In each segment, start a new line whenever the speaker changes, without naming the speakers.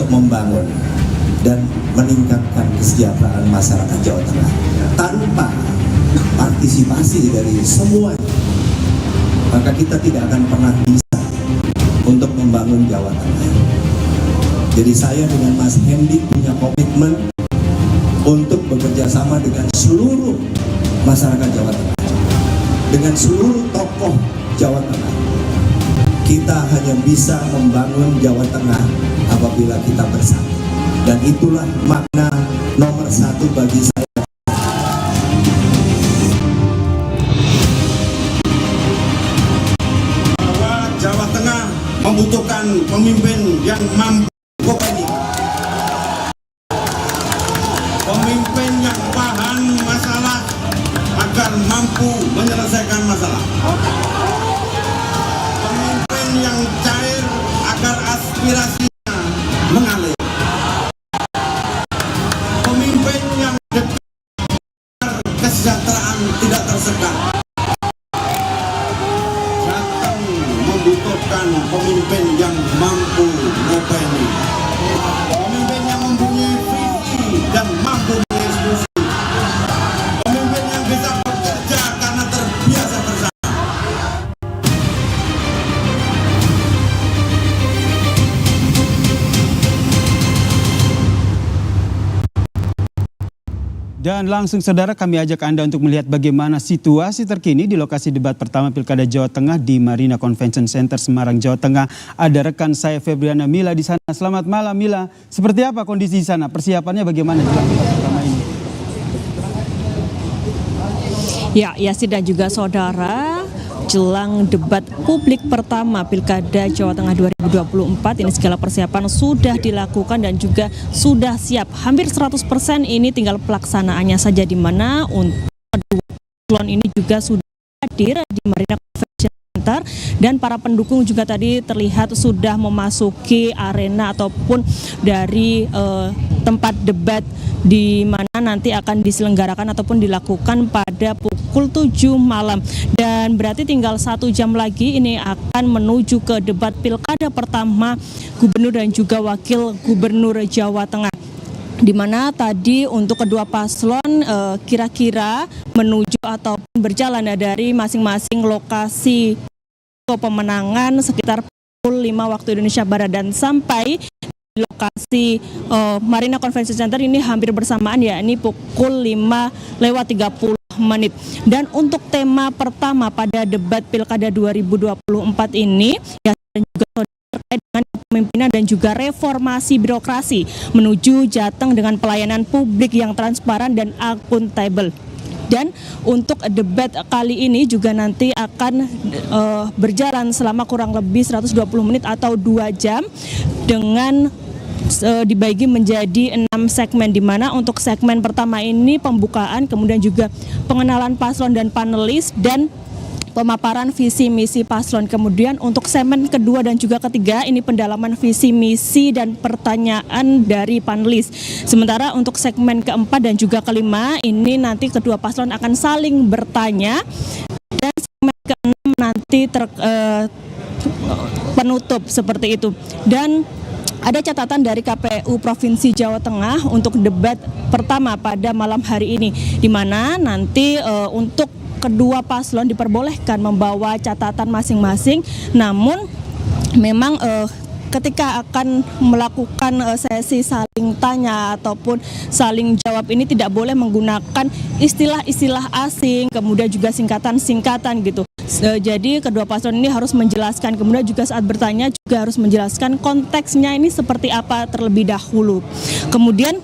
untuk membangun dan meningkatkan kesejahteraan masyarakat Jawa Tengah. Tanpa partisipasi dari semuanya, maka kita tidak akan pernah bisa untuk membangun Jawa Tengah. Jadi saya dengan Mas Hendy punya komitmen untuk bekerja sama dengan seluruh masyarakat Jawa Tengah, dengan seluruh tokoh Jawa Tengah. Kita hanya bisa membangun Jawa Tengah apabila kita bersatu. Dan itulah makna nomor satu bagi saya.
Bahwa Jawa Tengah membutuhkan pemimpin yang mampu ini. Pemimpin yang paham masalah agar mampu menyelesaikan masalah. Pemimpin yang cair agar aspirasinya mengalir. Pemimpin yang dekat agar kesejahteraan tidak tersekat. Jateng membutuhkan pemimpin yang mampu ngopeni. Pemimpin yang mempunyai visi dan mampu mengeksekusi. Pemimpin yang bisa bekerja karena terbiasa bersama.
Dan langsung saudara kami ajak Anda untuk melihat bagaimana situasi terkini di lokasi debat pertama Pilkada Jawa Tengah di Marina Convention Center Semarang, Jawa Tengah. Ada rekan saya Febriana Mila di sana. Selamat malam Mila. Seperti apa kondisi di sana? Persiapannya bagaimana jelang debat pertama ini?
Ya, Yasin dan juga saudara, jelang debat publik pertama Pilkada Jawa Tengah 2024 ini segala persiapan sudah dilakukan dan juga sudah siap. Hampir 100% ini tinggal pelaksanaannya saja, di mana untuk kedua paslon ini juga sudah hadir di Marina Convention Center dan para pendukung juga tadi terlihat sudah memasuki arena ataupun dari tempat debat di mana nanti akan diselenggarakan ataupun dilakukan pada pukul 7 malam. Dan berarti tinggal 1 jam lagi ini akan menuju ke debat pilkada pertama Gubernur dan juga Wakil Gubernur Jawa Tengah. Di mana tadi untuk kedua paslon kira-kira menuju ataupun berjalan dari masing-masing lokasi pemenangan sekitar pukul 5 waktu Indonesia Barat dan sampai lokasi Marina Convention Center ini hampir bersamaan, ya, ini pukul 5:30. Dan untuk tema pertama pada debat Pilkada 2024 ini ya juga terkait dengan kepemimpinan dan juga reformasi birokrasi menuju Jateng dengan pelayanan publik yang transparan dan akuntabel. Dan untuk debat kali ini juga nanti akan berjalan selama kurang lebih 120 menit atau 2 jam dengan dibagi menjadi 6 segmen, di mana untuk segmen pertama ini pembukaan, kemudian juga pengenalan paslon dan panelis dan pemaparan visi misi paslon. Kemudian untuk segmen kedua dan juga ketiga ini pendalaman visi misi dan pertanyaan dari panelis. Sementara untuk segmen keempat dan juga kelima ini nanti kedua paslon akan saling bertanya, dan segmen keenam nanti penutup seperti itu. Dan ada catatan dari KPU Provinsi Jawa Tengah untuk debat pertama pada malam hari ini, di mana nanti untuk kedua paslon diperbolehkan membawa catatan masing-masing. Namun memang ketika akan melakukan sesi saling tanya ataupun saling jawab ini tidak boleh menggunakan istilah-istilah asing, kemudian juga singkatan-singkatan gitu. Jadi kedua paslon ini harus menjelaskan, kemudian juga saat bertanya juga harus menjelaskan konteksnya ini seperti apa terlebih dahulu. Kemudian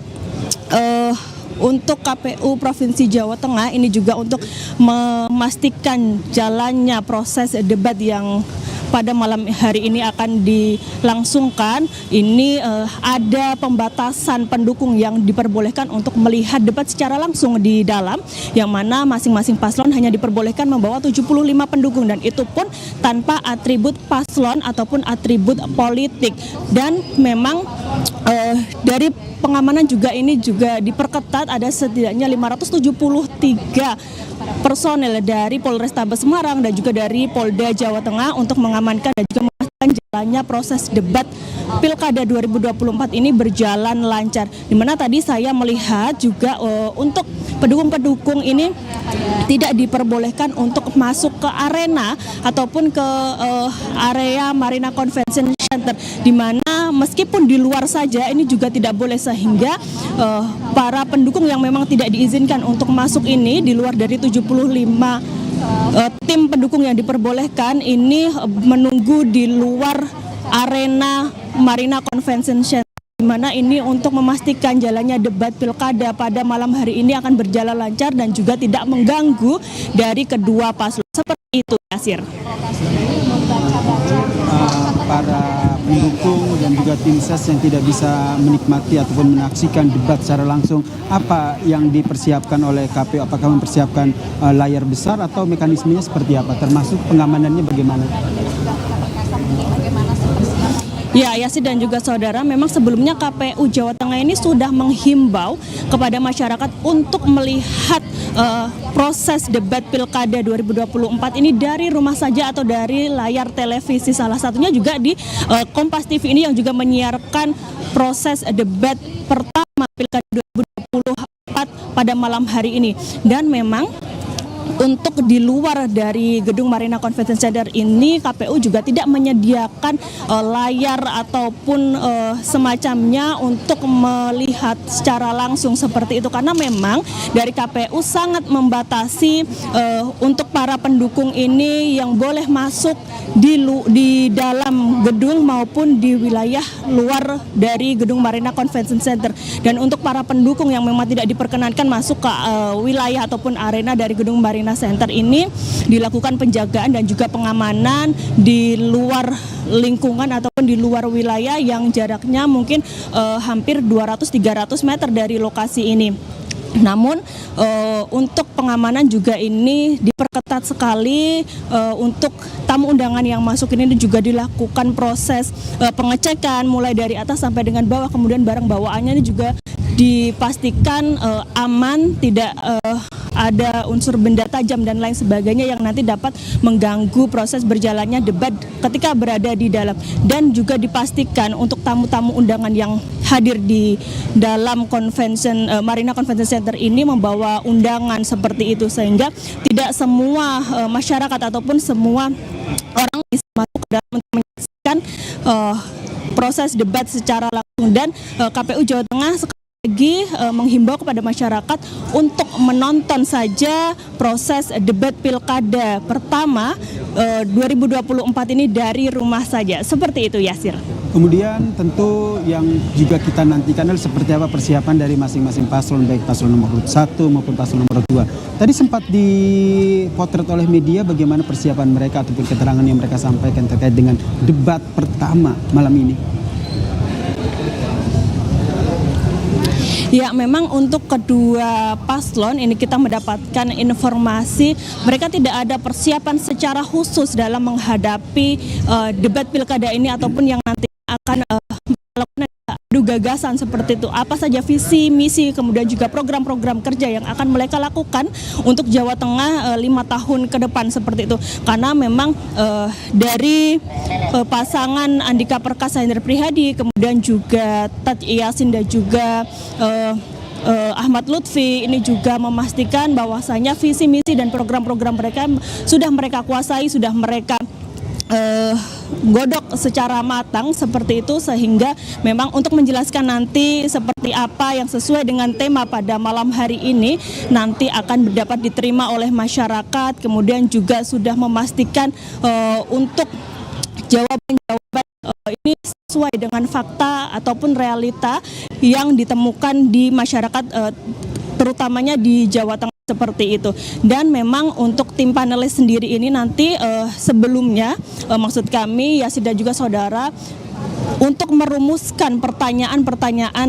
untuk KPU Provinsi Jawa Tengah ini juga untuk memastikan jalannya proses debat yang pada malam hari ini akan dilangsungkan. Ini ada pembatasan pendukung yang diperbolehkan untuk melihat debat secara langsung di dalam, yang mana masing-masing paslon hanya diperbolehkan membawa 75 pendukung, dan itu pun tanpa atribut paslon ataupun atribut politik. Dan memang dari pengamanan juga ini juga diperketat, ada setidaknya 573 personel dari Polrestabes Semarang dan juga dari Polda Jawa Tengah untuk mengamankan dan juga memastikan jalan berjalannya proses debat Pilkada 2024 ini berjalan lancar. Di mana tadi saya melihat juga untuk pendukung-pendukung ini tidak diperbolehkan untuk masuk ke arena ataupun ke area Marina Convention Center, di mana meskipun di luar saja ini juga tidak boleh, sehingga para pendukung yang memang tidak diizinkan untuk masuk ini di luar dari 75 tim pendukung yang diperbolehkan ini menunggu di luar arena Marina Convention Center, di mana ini untuk memastikan jalannya debat pilkada pada malam hari ini akan berjalan lancar dan juga tidak mengganggu dari kedua paslon. Seperti itu, Yasir.
Para pendukung dan juga tim ses yang tidak bisa menikmati ataupun menyaksikan debat secara langsung, apa yang dipersiapkan oleh KPU? Apakah mempersiapkan layar besar atau mekanismenya seperti apa? Termasuk pengamanannya bagaimana?
Ya, Yasir dan juga saudara, memang sebelumnya KPU Jawa Tengah ini sudah menghimbau kepada masyarakat untuk melihat proses debat Pilkada 2024 ini dari rumah saja atau dari layar televisi. Salah satunya juga di Kompas TV ini yang juga menyiarkan proses debat pertama Pilkada 2024 pada malam hari ini. Dan memang untuk di luar dari gedung Marina Convention Center ini KPU juga tidak menyediakan layar ataupun semacamnya untuk melihat secara langsung seperti itu, karena memang dari KPU sangat membatasi untuk para pendukung ini yang boleh masuk di dalam gedung maupun di wilayah luar dari gedung Marina Convention Center. Dan untuk para pendukung yang memang tidak diperkenankan masuk ke wilayah ataupun arena dari gedung Marina Center ini, dilakukan penjagaan dan juga pengamanan di luar lingkungan ataupun di luar wilayah yang jaraknya mungkin hampir 200-300 meter dari lokasi ini. Namun untuk pengamanan juga ini diperketat sekali. Untuk tamu undangan yang masuk ini juga dilakukan proses pengecekan mulai dari atas sampai dengan bawah, kemudian barang bawaannya ini juga dipastikan aman, tidak ada unsur benda tajam dan lain sebagainya yang nanti dapat mengganggu proses berjalannya debat ketika berada di dalam. Dan juga dipastikan untuk tamu-tamu undangan yang hadir di dalam Marina Convention Center ini membawa undangan seperti itu, sehingga tidak semua masyarakat ataupun semua orang bisa masuk ke dalam untuk menyaksikan proses debat secara langsung. Dan KPU Jawa Tengah lagi menghimbau kepada masyarakat untuk menonton saja proses debat pilkada pertama 2024 ini dari rumah saja. Seperti itu, Yasir.
Kemudian tentu yang juga kita nantikan adalah seperti apa persiapan dari masing-masing paslon, baik paslon nomor 1 maupun paslon nomor 2. Tadi sempat dipotret oleh media bagaimana persiapan mereka ataupun keterangan yang mereka sampaikan terkait dengan debat pertama malam ini.
Ya, memang untuk kedua paslon ini kita mendapatkan informasi mereka tidak ada persiapan secara khusus dalam menghadapi debat pilkada ini ataupun yang nanti akan melakukan adu gagasan seperti itu. Apa saja visi, misi, kemudian juga program-program kerja yang akan mereka lakukan untuk Jawa Tengah 5 tahun ke depan seperti itu. Karena memang dari pasangan Andika Perkasa Hendra Prihadi, kemudian juga Taj Yasin dan juga Ahmad Lutfi ini juga memastikan bahwasanya visi, misi dan program-program mereka sudah mereka kuasai, sudah mereka godok secara matang seperti itu, sehingga memang untuk menjelaskan nanti seperti apa yang sesuai dengan tema pada malam hari ini nanti akan dapat diterima oleh masyarakat. Kemudian juga sudah memastikan untuk jawaban-jawaban ini sesuai dengan fakta ataupun realita yang ditemukan di masyarakat, terutamanya di Jawa Tengah seperti itu. Dan memang untuk tim panelis sendiri ini nanti sebelumnya maksud kami Yasir dan juga saudara untuk merumuskan pertanyaan-pertanyaan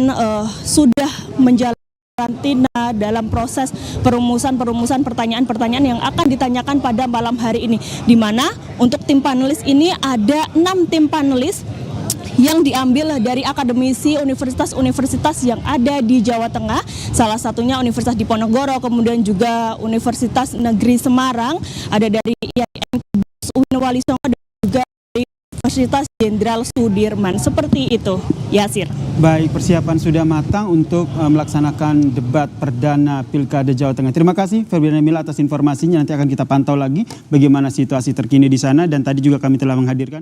sudah menjalani karantina dalam proses perumusan pertanyaan-pertanyaan yang akan ditanyakan pada malam hari ini, di mana untuk tim panelis ini ada 6 tim panelis yang diambil dari akademisi universitas-universitas yang ada di Jawa Tengah, salah satunya Universitas Diponegoro, kemudian juga Universitas Negeri Semarang, ada dari IAIN, UIN Wali Songo, dan juga dari Universitas Jenderal Sudirman. Seperti itu, Yasir.
Baik, persiapan sudah matang untuk melaksanakan debat perdana Pilkada Jawa Tengah. Terima kasih Febriana Mila atas informasinya. Nanti akan kita pantau lagi bagaimana situasi terkini di sana, dan tadi juga kami telah menghadirkan